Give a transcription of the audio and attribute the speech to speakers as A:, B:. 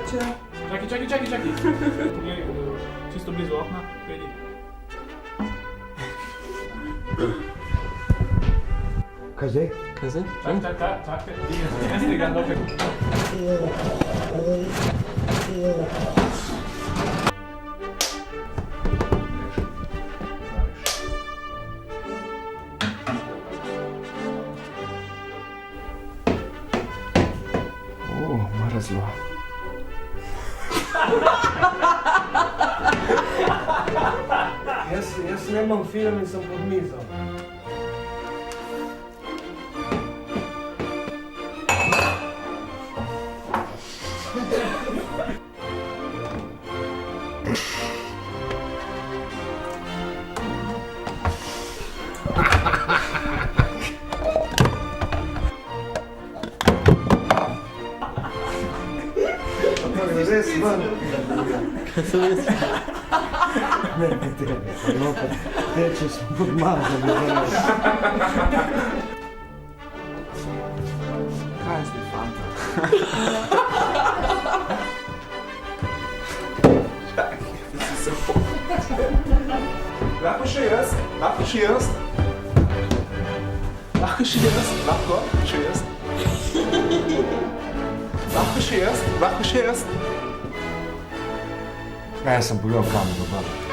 A: Mogoče.
B: Čakaj. Poglej, čisto blizu okna, pejdi.
C: Kaj zdaj?
B: Čakaj. Ne strigam dokaj.
C: Mrzlo. Jaz snemam film in sem pod mizo. Res ven.
D: Kaj se res?
C: Ne, teče smo pod mazami.
B: Kaj si, fanta? Čakaj, ti si se Lahko še jaz? Lahko še jaz? Lahko še jaz? Lahko še jaz? Lahko še jaz? Lahko še jaz?
C: Jaz sem pogledal kamero,